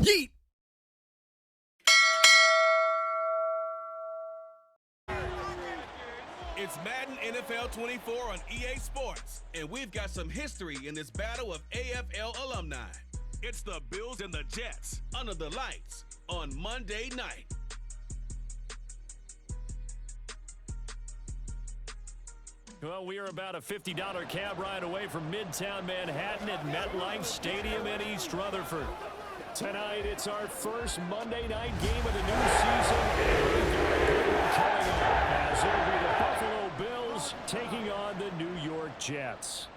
Yeet! It's Madden NFL 24 on EA Sports, and we've got some history in this battle of AFL alumni. It's the Bills and the Jets under the lights on Monday night. Well, we are about a $50 cab ride away from Midtown Manhattan at MetLife Stadium in East Rutherford. Tonight, it's our first Monday night game of the new season. Coming up as it'll be the Buffalo Bills taking on the New York Jets.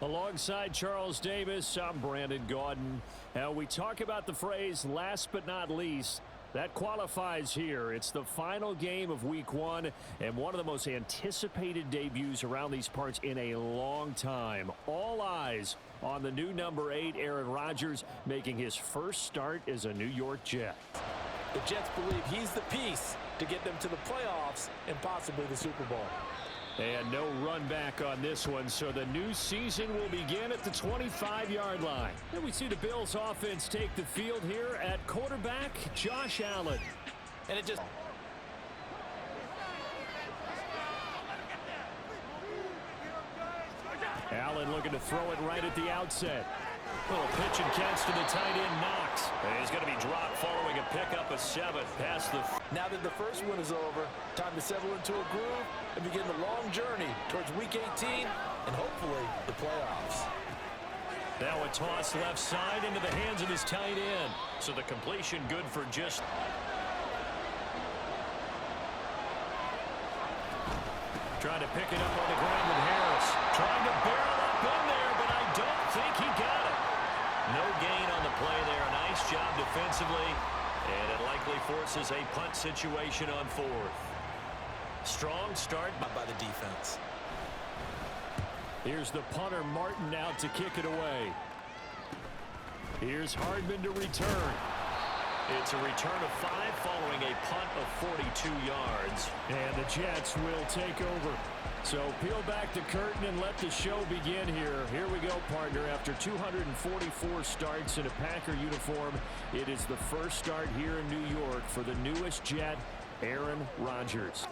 Alongside Charles Davis, I'm Brandon Gaudin. Now, we talk about the phrase last but not least. That qualifies here. It's the final game of Week 1 and one of the most anticipated debuts around these parts in a long time. All eyes on the new number 8, Aaron Rodgers, making his first start as a New York Jet. The Jets believe he's the piece to get them to the playoffs and possibly the Super Bowl. And no run back on this one, so the new season will begin at the 25-yard line. And we see the Bills offense take the field here at quarterback, Josh Allen. And it just... Allen looking to throw it right at the outset. Little pitch and catch to the tight end, Knox. And he's going to be dropped following a pickup of 7 past the... Now that the first one is over, time to settle into a groove and begin the long journey towards Week 18 and hopefully the playoffs. Now a toss left side into the hands of his tight end. So the completion good for just... Trying to pick it up on the ground with Harris. Trying to barrel up in there, but I don't think he got it. No gain on the play there. Nice job defensively. And it likely forces a punt situation on 4th. Strong start by the defense. Here's the punter, Martin, out to kick it away. Here's Hardman to return. It's a return of 5 following a punt of 42 yards. And the Jets will take over. So peel back the curtain and let the show begin here. Here we go, partner. After 244 starts in a Packer uniform, it is the first start here in New York for the newest Jet, Aaron Rodgers.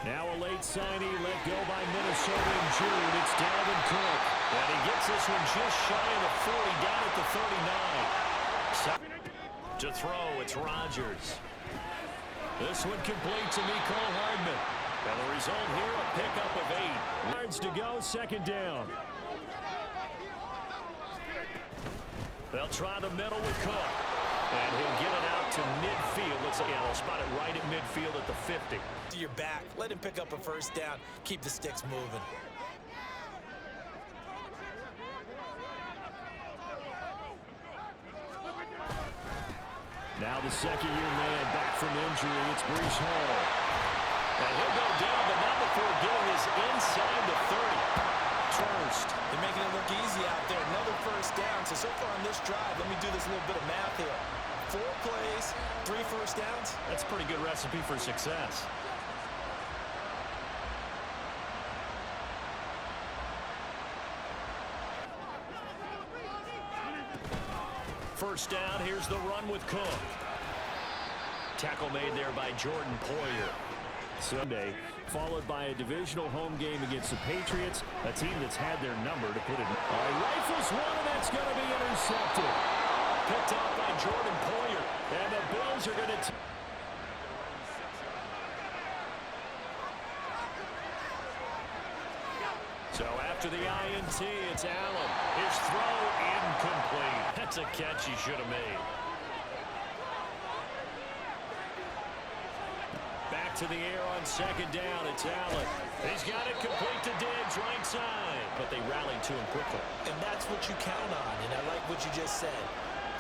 Now a late signee let go by Minnesota in June. It's Dalvin Cook. And he gets this one just shy of the 40, down at the 39. To throw, it's Rodgers. This one complete to Mecole Hardman. And the result here, a pickup of 8. Yards to go, second down. They'll try the middle with Cook. And he'll get it out to midfield. Let's see, they'll spot it right at midfield at the 50. To your back, let him pick up a first down. Keep the sticks moving. Now the second-year man back from injury. It's Breece Hall. And he'll go down, but not before getting this inside the 30. First. They're making it look easy out there. Another first down. So far on this drive, let me do this little bit of math here. 4 plays, 3 first downs. That's a pretty good recipe for success. First down, here's the run with Cook. Tackle made there by Jordan Poyer. Sunday, followed by a divisional home game against the Patriots, a team that's had their number to put it. Rifles one, and that's going to be intercepted. Picked up by Jordan Poyer, and the Bills are going to... So after the INT, it's Allen. His throw incomplete. That's a catch he should have made. Back to the air on second down. It's Allen. He's got it complete to Diggs, right side. But they rallied to him quickly. And that's what you count on, and I like what you just said.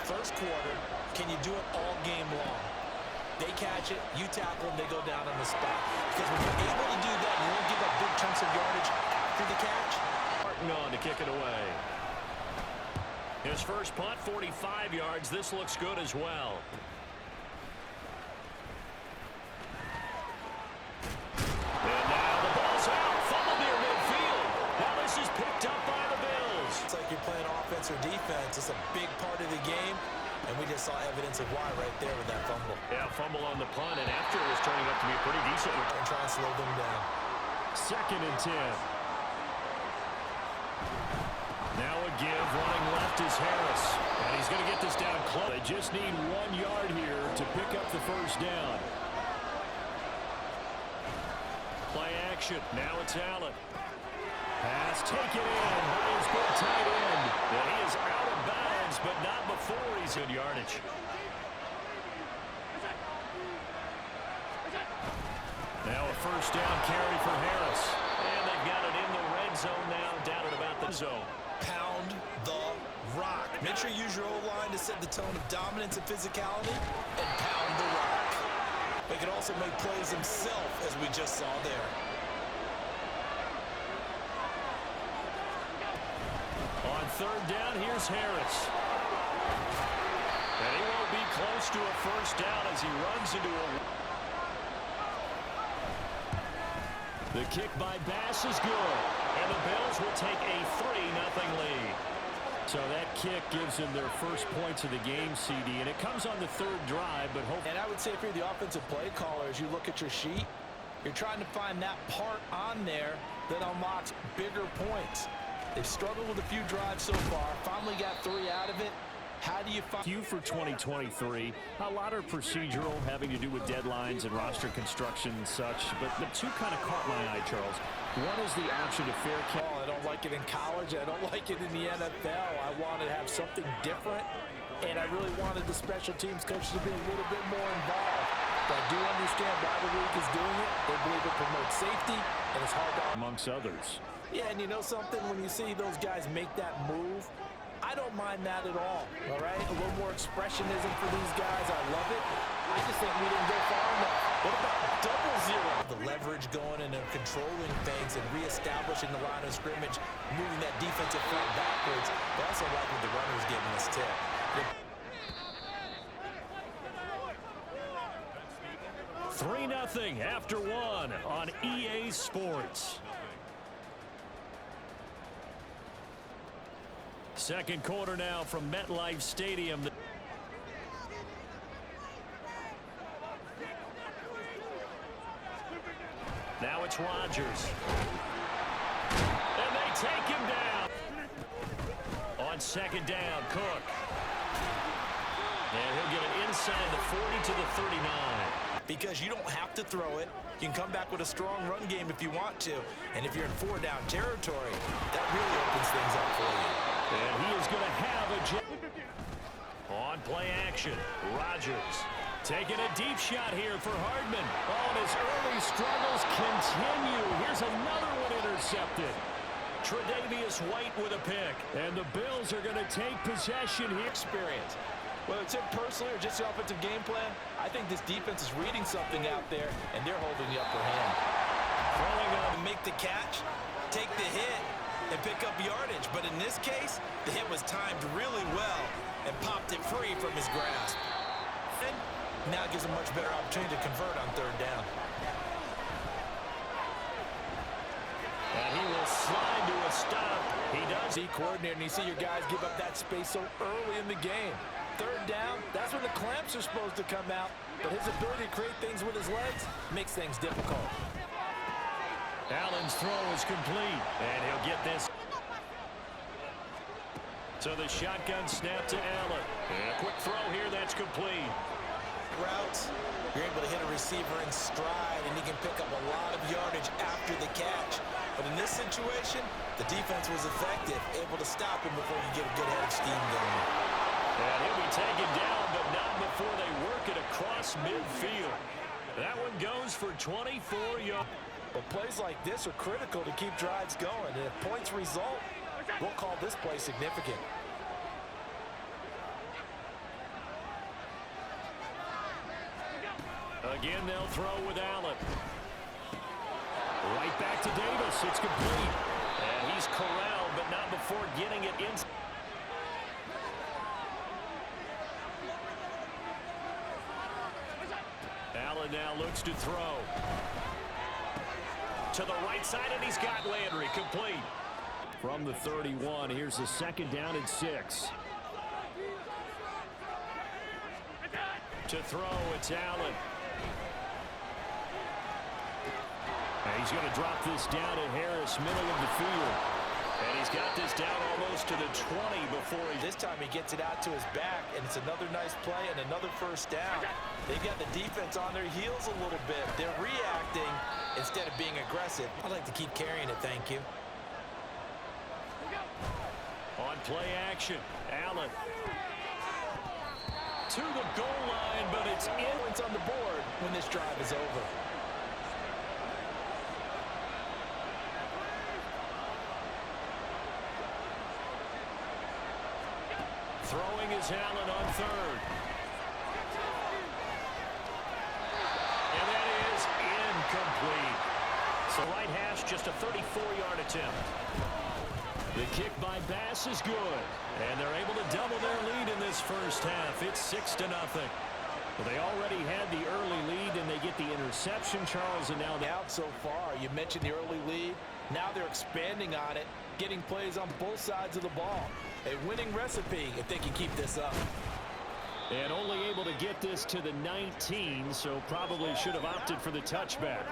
First quarter, can you do it all game long? They catch it, you tackle them, they go down on the spot. Because when you're able to do that, you won't give up big chunks of yardage after the catch. Martin on to kick it away. His first punt, 45 yards. This looks good as well. And now the ball's out. Fumble near midfield. Now this This is picked up by the Bills. It's like you're playing offense or defense. It's a big part of the game, and we just saw evidence of why right there with that fumble. Yeah, fumble on the punt, and after it was turning up to be a pretty decent return. And try and slow them down. 2nd and 10. Now a give, running left is Harris. And he's going to get this down close. They just need 1 yard here to pick up the first down. Play action. Now it's Allen. Pass taken in by his big tight end. And he is out of bounds, but not before he's in yardage. Now a first down carry for Harris. And they've got it in the red zone now, down at about the zone. Pound the rock. Make sure you use your O-line to set the tone of dominance and physicality, and pound the rock. They can also make plays himself, as we just saw there. On 3rd down, here's Harris. And he won't be close to a first down as he runs into a... The kick by Bass is good. And the Bills will take a 3-0 lead. So that kick gives them their first points of the game, CD. And it comes on the 3rd drive, but hopefully... And I would say if you're the offensive play caller, as you look at your sheet, you're trying to find that part on there that unlocks bigger points. They've struggled with a few drives so far. Finally got 3 out of it. How do you find... Few for 2023. A lot are procedural, having to do with deadlines and roster construction and such. But the 2 kind of caught my eye, Charles. One is the option of fair catch. I don't like it in college. I don't like it in the NFL. I want to have something different. And I really wanted the special teams coaches to be a little bit more involved. But I do understand why the league is doing it. They believe it promotes safety, and it's hard to... Amongst others. Yeah, and you know something? When you see those guys make that move, I don't mind that at all right? A little more expressionism for these guys. I love it. I just think we didn't go far enough. What about double zero? The leverage going and controlling things and reestablishing the line of scrimmage, moving that defensive front backwards. But I also like what the runner was giving us tip. 3-0 after 1 on EA Sports. Second quarter now from MetLife Stadium. Now it's Rodgers. And they take him down. On 2nd down, Cook. And he'll get it inside the 40 to the 39. Because you don't have to throw it. You can come back with a strong run game if you want to. And if you're in 4-down territory, that really opens things up for you. And he is going to have a... On play action, Rodgers taking a deep shot here for Hardman. Oh, and his early struggles continue. Here's another one intercepted. Tre'Davious White with a pick. And the Bills are going to take possession here. Experience. Whether it's him personally or just the offensive game plan, I think this defense is reading something out there, and they're holding the upper hand. Throwing to make the catch, take the hit, and pick up yardage. But in this case, the hit was timed really well and popped it free from his grasp. And now gives a much better opportunity to convert on 3rd down. And he will slide to a stop. He does. See coordinator, and you see your guys give up that space so early in the game. 3rd down, that's when the clamps are supposed to come out. But his ability to create things with his legs makes things difficult. Allen's throw is complete, and he'll get this. So the shotgun snap to Allen. And a quick throw here, that's complete. Routes, you're able to hit a receiver in stride, and he can pick up a lot of yardage after the catch. But in this situation, the defense was effective, able to stop him before he get a good head of steam going. And he'll be taken down, but not before they work it across midfield. That one goes for 24 yards. But plays like this are critical to keep drives going. And if points result, we'll call this play significant. Again, they'll throw with Allen. Right back to Davis. It's complete. And he's corralled, but not before getting it in. Allen now looks to throw. To the right side, and he's got Landry complete. from the 31. Here's the 2nd down and 6. To throw, it's Allen. And he's going to drop this down to Harris, middle of the field. And he's got this down almost to the 20 before he... This time he gets it out to his back, and it's another nice play and another first down. They've got the defense on their heels a little bit. They're reacting instead of being aggressive. I'd like to keep carrying it, thank you. On play action, Allen. To the goal line, but it's in. Points on the board when this drive is over. Throwing is Allen on 3rd. And that is incomplete. So right hash, just a 34-yard attempt. The kick by Bass is good. And they're able to double their lead in this first half. It's 6-0. Well, they already had the early lead, and they get the interception, Charles, and now out so far. You mentioned the early lead. Now they're expanding on it, getting plays on both sides of the ball. A winning recipe if they can keep this up. And only able to get this to the 19, so probably should have opted for the touchback.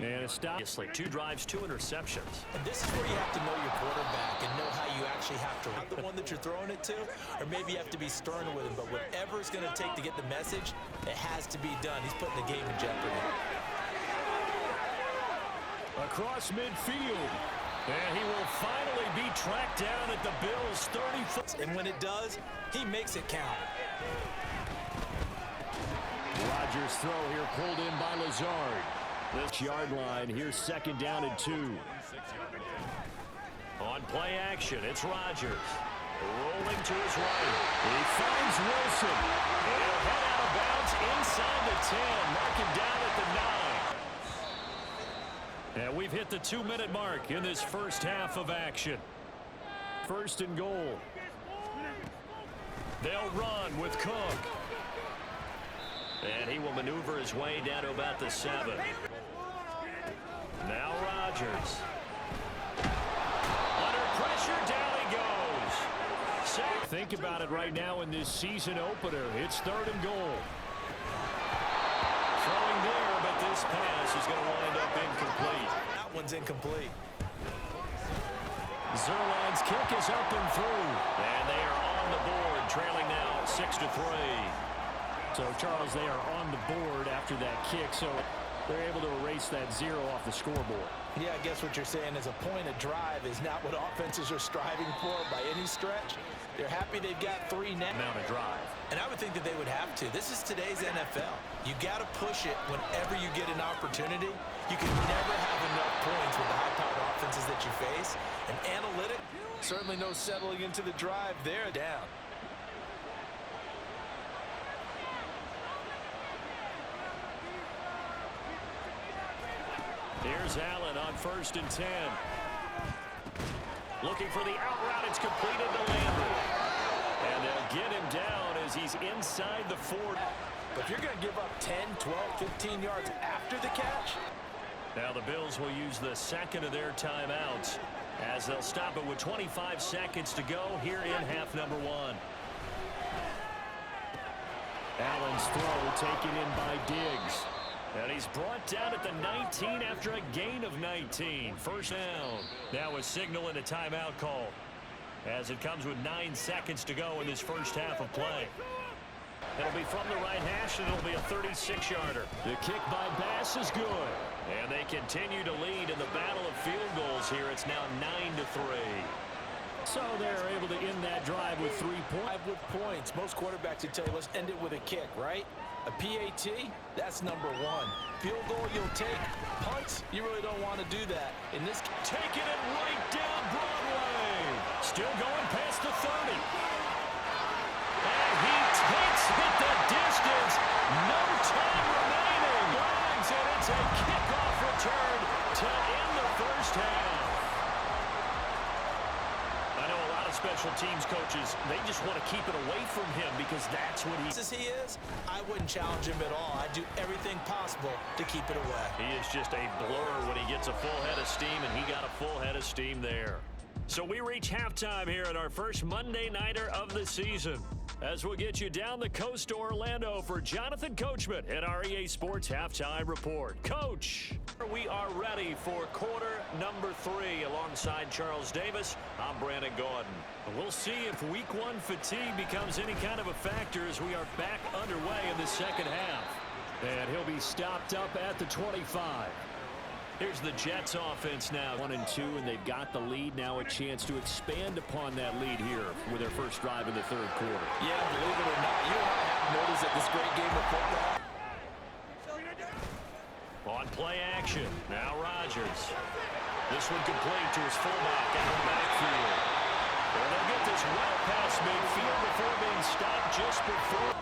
And a stop. 2 drives, 2 interceptions. And this is where you have to know your quarterback and know how you actually have to run the one that you're throwing it to, or maybe you have to be stern with him. But whatever it's going to take to get the message, it has to be done. He's putting the game in jeopardy. Across midfield. And he will finally be tracked down at the Bills' 30. And when it does, he makes it count. Rodgers' throw here pulled in by Lazard. This yard line, here's 2nd down and 2. On play action, it's Rodgers. Rolling to his right. He finds Wilson. He'll head out of bounds inside the 10. Mark him down at the 9. And we've hit the 2-minute mark in this first half of action. 1st and goal. They'll run with Cook. And he will maneuver his way down to about the 7. Now Rodgers. Under pressure, down he goes. Think about it right now in this season opener. It's 3rd and goal. Throwing there, but this pass is going to wind up incomplete. That one's incomplete. Zerline's kick is up and through. And they are on the board, trailing now 6-3. So, Charles, they are on the board after that kick, so they're able to erase that 0 off the scoreboard. Yeah, I guess what you're saying is a point of drive is not what offenses are striving for by any stretch. They're happy they've got 3 now. Amount of drive. And I would think that they would have to. This is today's NFL. You got to push it whenever you get an opportunity. You can never have enough points with the high-powered offenses that you face. And analytic, certainly no settling into the drive there. Down. Here's Allen on 1st and 10. Looking for the out route. It's completed to Landry. And they'll get him down as he's inside the 4. But if you're going to give up 10, 12, 15 yards after the catch. Now the Bills will use the 2nd of their timeouts as they'll stop it with 25 seconds to go here in half number 1. Allen's throw taken in by Diggs. And he's brought down at the 19 after a gain of 19. First down. Now a signal and a timeout call as it comes with 9 seconds to go in this first half of play. It'll be from the right hash, and it'll be a 36-yarder. The kick by Bass is good. And they continue to lead in the battle of field goals here. It's now 9-3. So they're able to end that drive with 3 points. With points. Most quarterbacks would tell you, let's end it with a kick, right? A PAT, that's number 1. Field goal you'll take. Punts, you really don't want to do that. In this, taking it right down Broadway. Still going past the 30. And he takes it the distance. No time remaining. Burns, and it's a kickoff return to end the first half. I know a lot of special teams coaches, they just want to keep it away from him because that's what he is. I wouldn't challenge him at all. I'd do everything possible to keep it away. He is just a blur when he gets a full head of steam, and he got a full head of steam there. So we reach halftime here at our first Monday Nighter of the season, as we'll get you down the coast to Orlando for Jonathan Coachman at our EA Sports Halftime Report. Coach, we are ready for quarter number 3 alongside Charles Davis. I'm Brandon Gordon. We'll see if week 1 fatigue becomes any kind of a factor as we are back underway in the second half. And he'll be stopped up at the 25. Here's the Jets offense now. 1 and 2, and they've got the lead. Now a chance to expand upon that lead here with their first drive in the third quarter. Yeah, believe it or not, you and I have noticed that this great game of football. On play action, now Rodgers. This one complete to his fullback out of the backfield. And they'll get this well past midfield before being stopped just before.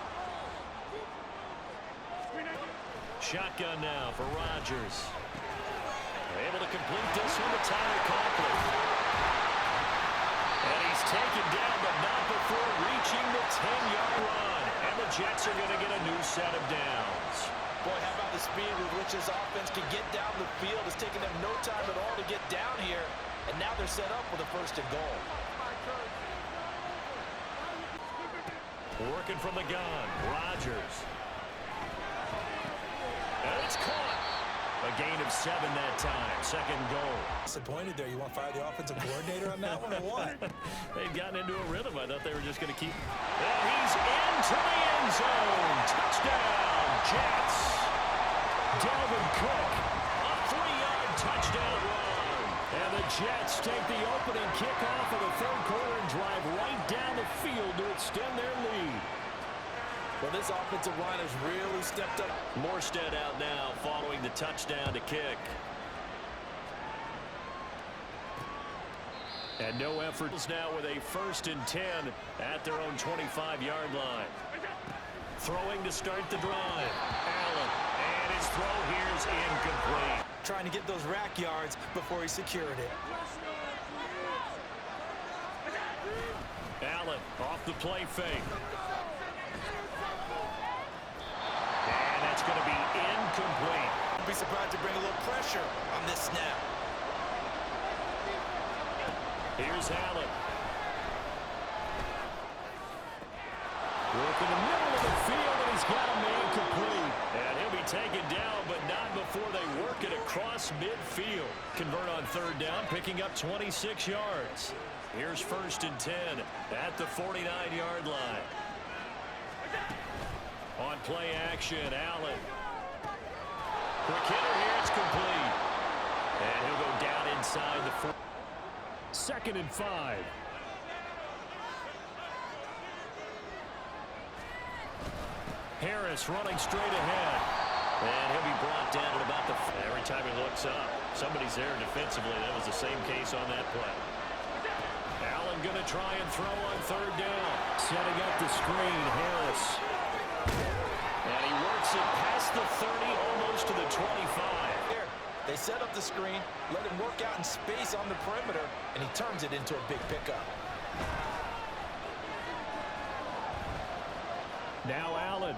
Shotgun now for Rodgers. Able to complete this one to Tyler Conklin. And he's taken down, but not before reaching the 10-yard run. And the Jets are going to get a new set of downs. Boy, how about the speed with which this offense can get down the field? It's taken them no time at all to get down here. And now they're set up with a first and goal. Working from the gun, Rodgers. And it's caught. A gain of 7 that time. Second goal. Disappointed there. You want to fire the offensive coordinator on that one or what? They've gotten into a rhythm. I thought they were just going to keep. And he's into the end zone. Touchdown, Jets. Dalvin Cook, a 3-yard touchdown run. And the Jets take the opening kickoff of the third quarter and drive right down the field to extend their lead. Well, this offensive line has really stepped up. Morstead out now following the touchdown to kick. And no effort now with a 1st and 10 at their own 25-yard line. Throwing to start the drive. Allen. And his throw here is incomplete. Trying to get those rack yards before he secured it. Allen off the play fake. And that's going to be incomplete. I'd be surprised to bring a little pressure on this snap. Here's Allen. Work in the middle of the field, and he's got a man complete. And he'll be taken down, but not before they work it across midfield. Convert on third down, picking up 26 yards. Here's 1st and 10 at the 49-yard line. On play action, Allen. Quick hitter here, it's complete. And he'll go down inside the 4. 2nd and 5. Harris running straight ahead. And he'll be brought down at about the... Every time he looks up, somebody's there defensively. That was the same case on that play. Allen going to try and throw on third down. Setting up the screen, Harris. And he works it past the 30, almost to the 25. Here, they set up the screen, let him work out in space on the perimeter, and he turns it into a big pickup. Now Allen.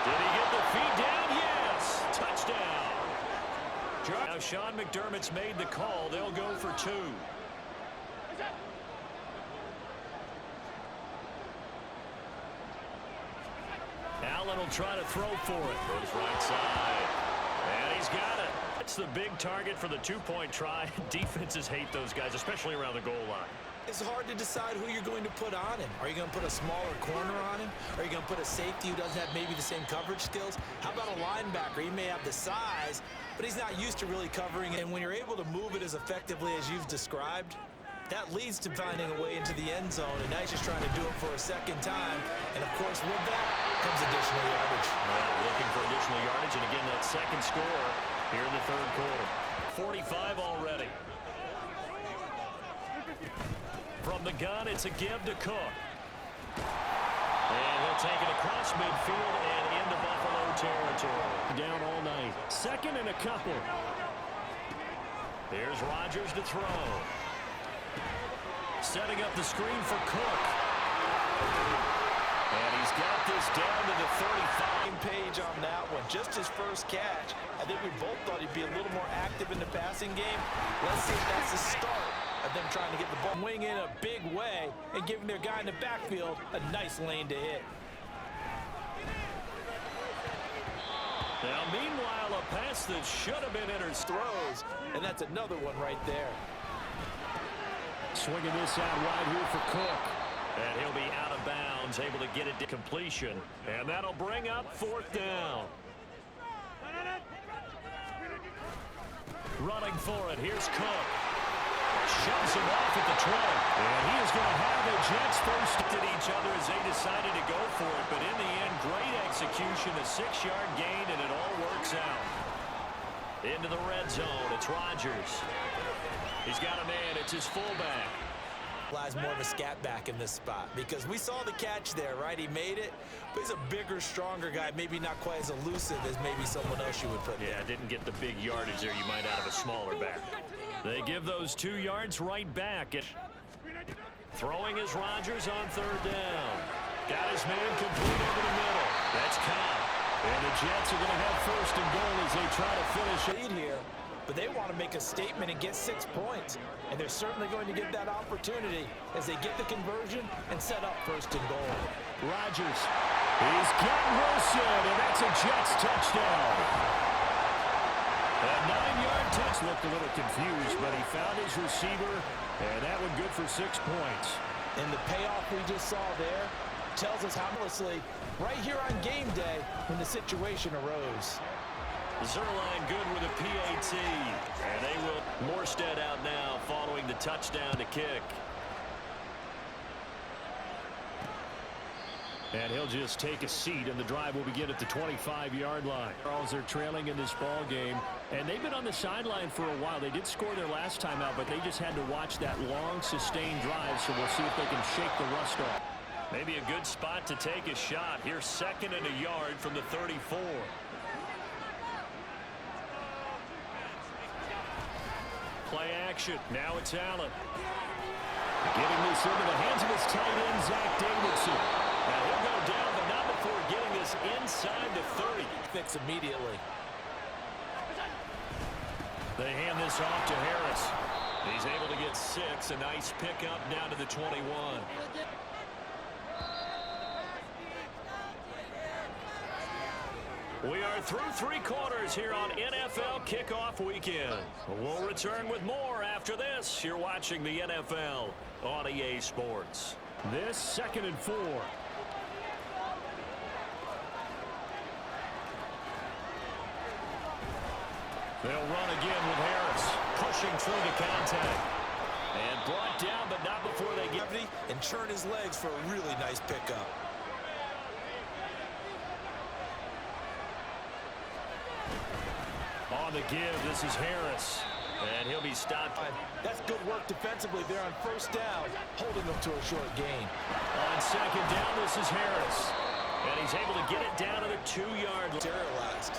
Did he get the feet down? Yes! Touchdown! Now Sean McDermott's made the call. They'll go for 2. Allen will try to throw for it. Goes right side. And he's got it. It's the big target for the 2-point try. Defenses hate those guys, especially around the goal line. It's hard to decide who you're going to put on him. Are you going to put a smaller corner on him? Are you going to put a safety who doesn't have maybe the same coverage skills? How about a linebacker? He may have the size, but he's not used to really covering it. And when you're able to move it as effectively as you've described, that leads to finding a way into the end zone. And now he's just trying to do it for a second time. And, of course, with that comes additional yardage. Looking for additional yardage. And, again, that second score here in the third quarter. 45 already. From the gun, it's a give to Cook. And he'll take it across midfield and into Buffalo territory. Down all night. 2nd and a couple. Here's Rodgers to throw. Setting up the screen for Cook. And he's got this down to the 35. Page on that one. Just his first catch. I think we both thought he'd be a little more active in the passing game. Let's see if that's the start of them trying to get the ball wing in a big way and giving their guy in the backfield a nice lane to hit. Now, meanwhile, a pass that should have been Throws, and that's another one right there. Swinging this out wide here for Cook. And he'll be out of bounds, able to get it to completion. And that'll bring up 4th down. Running for it, here's Cook. Shoves him off at the 20. And he is going to have the Jets first at each other as they decided to go for it. But in the end, great execution, a 6-yard gain, and it all works out. Into the red zone, it's Rodgers. He's got a man, it's his fullback. Applies more of a scat back in this spot because we saw the catch there, right? He made it, but he's a bigger, stronger guy, maybe not quite as elusive as maybe someone else you would put there. Yeah, didn't get the big yardage there you might out of a smaller back. They give those 2 yards right back. Throwing is Rodgers on 3rd down. Got his man complete over the middle. That's Cobb. And the Jets are going to have 1st and goal as they try to finish lead here, but they want to make a statement and get 6 points. And they're certainly going to get that opportunity as they get the conversion and set up 1st and goal. Rodgers. He's got Wilson, and that's a Jets touchdown. A 9-yard touch. Looked a little confused, but he found his receiver, and that one good for 6 points. And the payoff we just saw there tells us how harmlessly right here on game day when the situation arose. Zerline good with a PAT, and they will. Morstead out now following the touchdown to kick. And he'll just take a seat, and the drive will begin at the 25-yard line. Charles, they're trailing in this ball game, and they've been on the sideline for a while. They did score their last time out, but they just had to watch that long, sustained drive, so we'll see if they can shake the rust off. Maybe a good spot to take a shot. Here's 2nd and a yard from the 34. Play action. Now it's Allen. Getting this into the hands of his tight end, Zach Davidson. Now he'll go down, but not before getting this inside the 30. Fix immediately. They hand this off to Harris. He's able to get 6. A nice pickup down to the 21. We are through 3 quarters here on NFL Kickoff Weekend. We'll return with more after this. You're watching the NFL on EA Sports. This 2nd and 4. They'll run again with Harris. Pushing through the contact. And brought down, but not before they get... And churn his legs for a really nice pickup. On the give, this is Harris. And he'll be stopped. That's good work defensively there on 1st down, holding them to a short gain. On 2nd down, this is Harris. And he's able to get it down to the 2-yard line. Sterilized.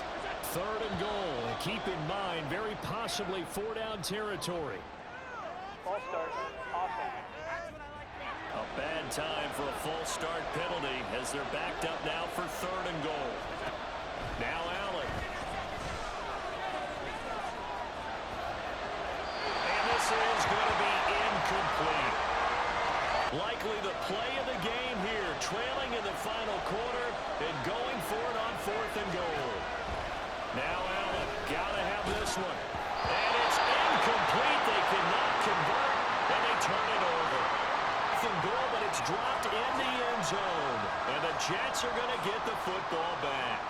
3rd and goal. And keep in mind, very possibly 4-down territory. False start. Offense. A bad time for a false start penalty as they're backed up now for 3rd and goal. Now Allen. And this is going to be incomplete. Likely the play of the game here, trailing in the final quarter and going for it on 4th and goal. Now Allen, gotta have this one. And it's incomplete. They cannot convert, and they turn it over. And goal, but it's dropped in the end zone. And the Jets are going to get the football back.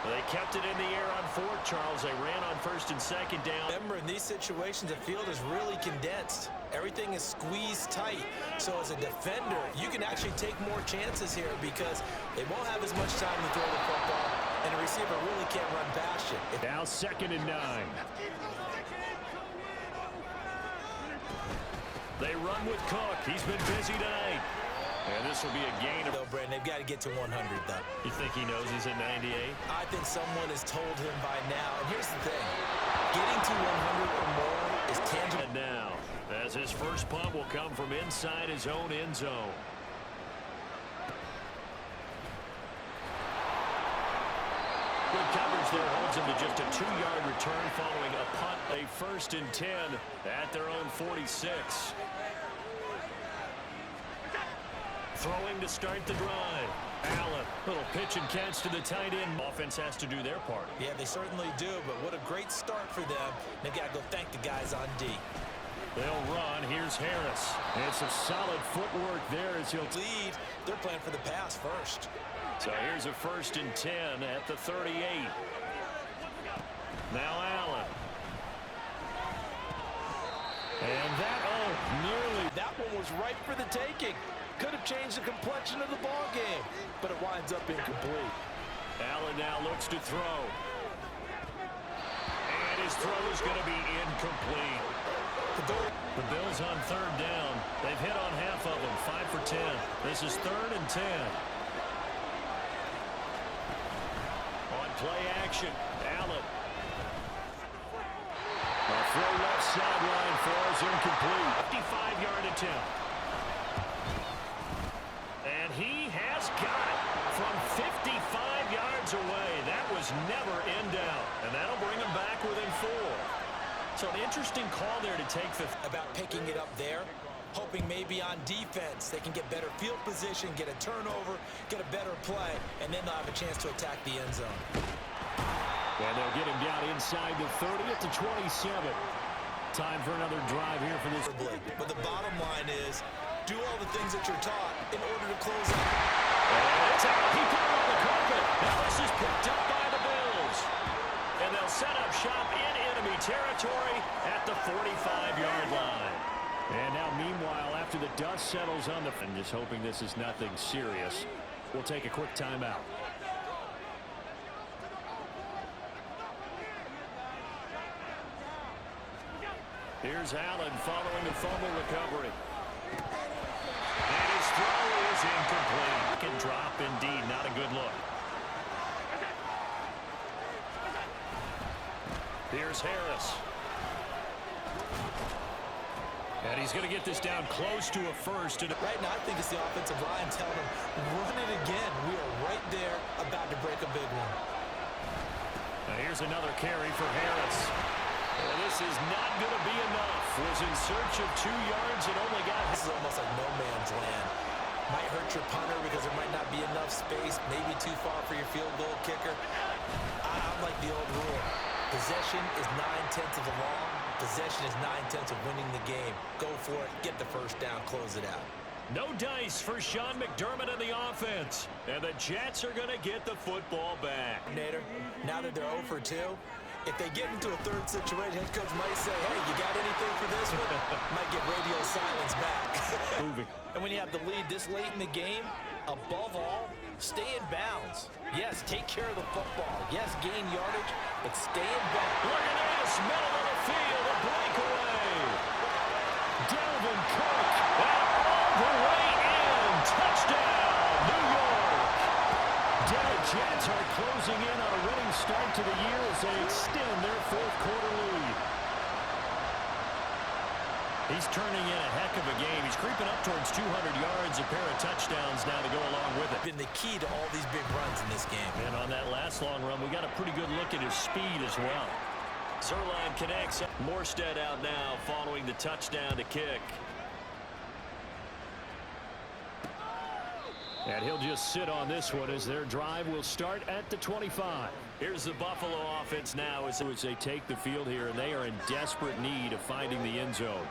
They kept it in the air on 4th, Charles. They ran on 1st and 2nd down. Remember, in these situations, the field is really condensed. Everything is squeezed tight. So as a defender, you can actually take more chances here because they won't have as much time to throw the football, and the receiver really can't run past you. Now 2nd and 9. They run with Cook. He's been busy tonight. And this will be a gain of... No, Brandon, they've got to get to 100, though. You think he knows he's at 98? I think someone has told him by now. And here's the thing. Getting to 100 or more is tangible. And now, as his first punt will come from inside his own end zone. Good coverage Rodgers there holds him to just a 2-yard return following a punt. A 1st and 10 at their own 46. Throwing to start the drive. Allen, little pitch and catch to the tight end. Offense has to do their part. Yeah, they certainly do, but what a great start for them. They've got to go thank the guys on D. They'll run. Here's Harris. It's a solid footwork there as he'll lead. They're playing for the pass first. So here's a 1st and 10 at the 38. Now Allen. And that, nearly. That one was right for the taking. Could have changed the complexion of the ball game, but it winds up incomplete. Allen now looks to throw. And his throw is going to be incomplete. The Bills on 3rd down. They've hit on half of them, 5 for 10. This is 3rd and 10. On play action, Allen. A throw left sideline falls incomplete. 55-yard attempt. And he has got it from 55 yards away. That was never in doubt. And that'll bring him back within 4. So an interesting call there to take about picking it up there, hoping maybe on defense they can get better field position, get a turnover, get a better play, and then they'll have a chance to attack the end zone. And they'll get him down inside the 30 at the 27. Time for another drive here for this. But the bottom line is, do all the things that you're taught in order to close out. And it's out. He put it on the carpet. Now this is picked up by the Bills. And they'll set up shop in enemy territory at the 45-yard line. And now, meanwhile, after the dust settles on the... I'm just hoping this is nothing serious. We'll take a quick timeout. Here's Allen following the fumble recovery. And his throw is incomplete. Can drop indeed. Not a good look. Here's Harris. And he's going to get this down close to a 1st. Right now, I think it's the offensive line telling him, run it again. We are right there about to break a big one. Now here's another carry for Harris. And this is not going to be enough. Was in search of 2 yards and only got... This is almost like no man's land. Might hurt your punter because there might not be enough space. Maybe too far for your field goal kicker. I'm like the old rule. Possession is 9/10 of the law. Possession is 9/10 of winning the game. Go for it. Get the 1st down. Close it out. No dice for Sean McDermott and the offense. And the Jets are going to get the football back. Now that they're 0 for 2, if they get into a 3rd situation, head coach might say, hey, you got anything for this one? Might get radio silence back. Moving. And when you have the lead this late in the game, above all, stay in bounds. Yes, take care of the football. Yes, gain yardage, but stay in bounds. Look at this, middle of the field, a breakaway. Dalvin Cook, and all the way in. Touchdown, New York. The Jets are closing in on a winning start to the year as they extend their 4th quarter lead. He's turning in a heck of a game. He's creeping up towards 200 yards, a pair of touchdowns now to go along with it. Been the key to all these big runs in this game. And on that last long run, we got a pretty good look at his speed as well. Zerline connects. Morstead out now following the touchdown to kick. And he'll just sit on this one as their drive will start at the 25. Here's the Buffalo offense now as they take the field here, and they are in desperate need of finding the end zone.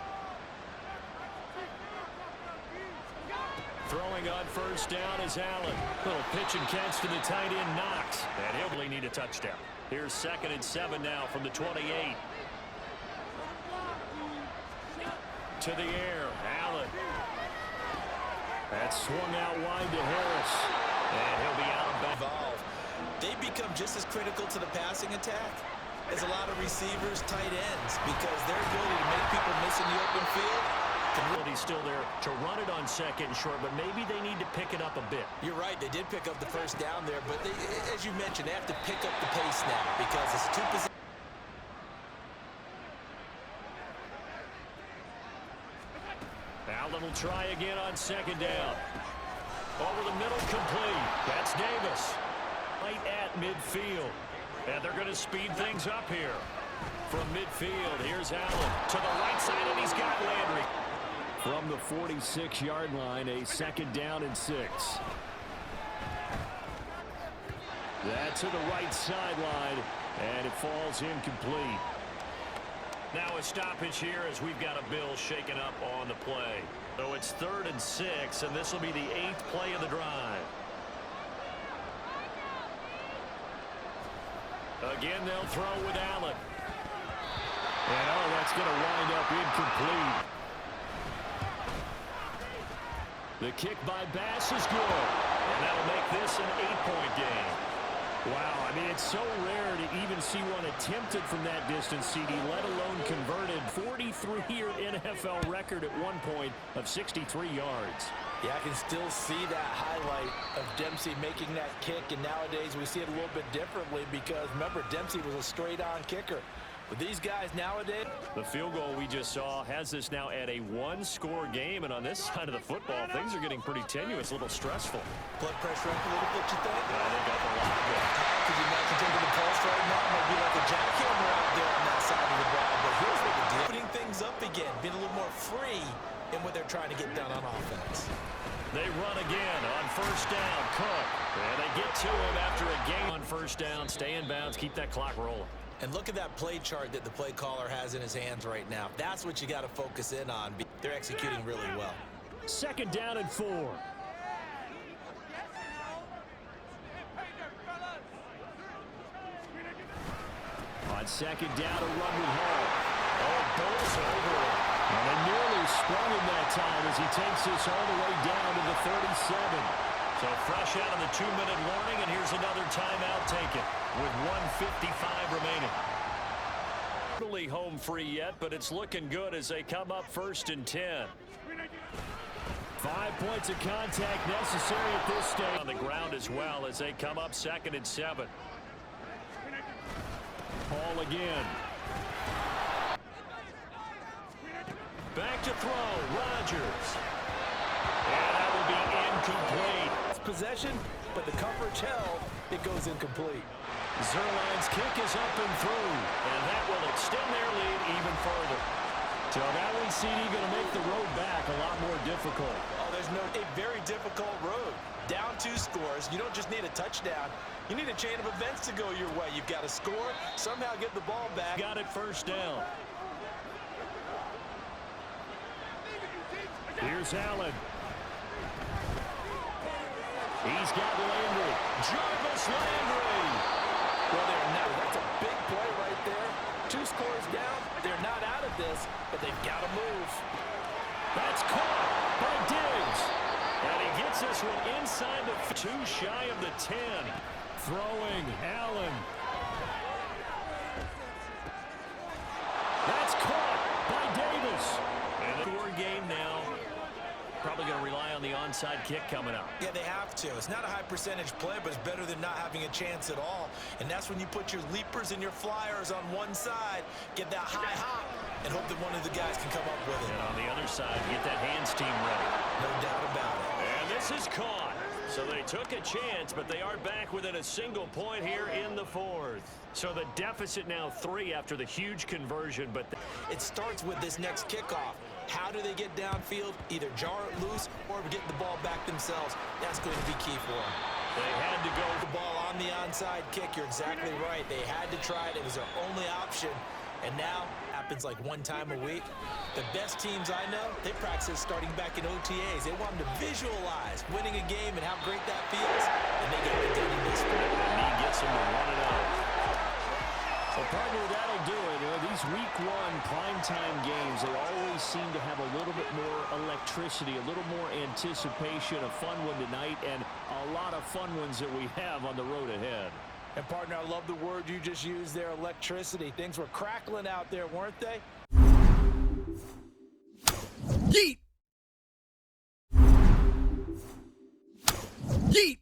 Throwing on 1st down is Allen. Little pitch and catch to the tight end, Knox. And he'll really need a touchdown. Here's 2nd and 7 now from the 28. To the air, Allen. That's swung out wide to Harris. And he'll be out of bounds. They become just as critical to the passing attack as a lot of receivers, tight ends, because their ability to make people miss in the open field. He's still there to run it on 2nd and short, but maybe they need to pick it up a bit. You're right. They did pick up the 1st down there, but as you mentioned, they have to pick up the pace now because it's 2 positions. Allen will try again on 2nd down. Over the middle, complete. That's Davis. Right at midfield. And they're going to speed things up here. From midfield, here's Allen to the right side, and he's got Landry. From the 46-yard line, a 2nd down and 6. That's to the right sideline, and it falls incomplete. Now a stoppage here as we've got a Bill shaken up on the play. So it's 3rd and 6, and this will be the 8th play of the drive. Again, they'll throw with Allen. And oh, that's going to wind up incomplete. The kick by Bass is good. And that'll make this an 8-point game. Wow, I mean, it's so rare to even see one attempted from that distance, CD, let alone converted. 43-year NFL record at one point of 63 yards. Yeah, I can still see that highlight of Dempsey making that kick, and nowadays we see it a little bit differently because, remember, Dempsey was a straight-on kicker. But these guys nowadays... The field goal we just saw has this now at a 1-score game, and on this side of the football, things are getting pretty tenuous, a little stressful. Blood pressure up a little bit, you think? I think up a lot of it. Could you imagine taking the pulse right now? It might be like a jackhammer out there on that side of the ball. But here's what we're doing. Putting things up again, being a little more free in what they're trying to get done on offense. They run again on 1st down. Cook. And they get to him after a game on 1st down. Stay in bounds. Keep that clock rolling. And look at that play chart that the play caller has in his hands right now. That's what you got to focus in on. They're executing really well. 2nd down and 4. On 2nd down, a run with Hall. Oh, Bowles over it. And they nearly sprung him that time as he takes this all the way down to the 37. So fresh out of the 2-minute warning, and here's another timeout taken with 1:55 remaining. Totally home free yet, but it's looking good as they come up 1st and 10. 5 points of contact necessary at this stage. On the ground as well as they come up 2nd and 7. Hall again. Back to throw, Rodgers. And that will be incomplete. Possession, but the coverage held, it goes incomplete. Zerline's kick is up and through, and that will extend their lead even further. So that one, CD, going to make the road back a lot more difficult. Oh, there's a very difficult road. Down 2 scores, you don't just need a touchdown. You need a chain of events to go your way. You've got to score, somehow get the ball back. Got it 1st down. Here's Allen. He's got Landry. Jarvis Landry. Well, they're not. That's a big play right there. 2 scores down. They're not out of this, but they've got to move. That's caught by Diggs. And he gets this one inside the 2 shy of the 10. Throwing Allen. That's caught by Davis. And a 4 game now. Probably going to rely on the onside kick coming up. Yeah, they have to. It's not a high percentage play, but it's better than not having a chance at all. And that's when you put your leapers and your flyers on one side, get that high hop, and hope that one of the guys can come up with it. And on the other side, get that hands team ready. No doubt about it. And this is caught. So they took a chance, but they are back within a single point here in the 4th. So the deficit now 3 after the huge conversion. But it starts with this next kickoff. How do they get downfield? Either jar it loose or get the ball back themselves. That's going to be key for them. They had to go the ball on the onside kick. You're exactly right. They had to try it. It was their only option. And now, happens like 1 time a week. The best teams I know, they practice starting back in OTAs. They want them to visualize winning a game and how great that feels. And they get it done in this sport. And he gets them to run it out. Well, partner, that'll do it. These week 1 primetime games, they always seem to have a little bit more electricity, a little more anticipation. A fun one tonight, and a lot of fun ones that we have on the road ahead. And, partner, I love the word you just used there, electricity. Things were crackling out there, weren't they? Yeet! Yeet!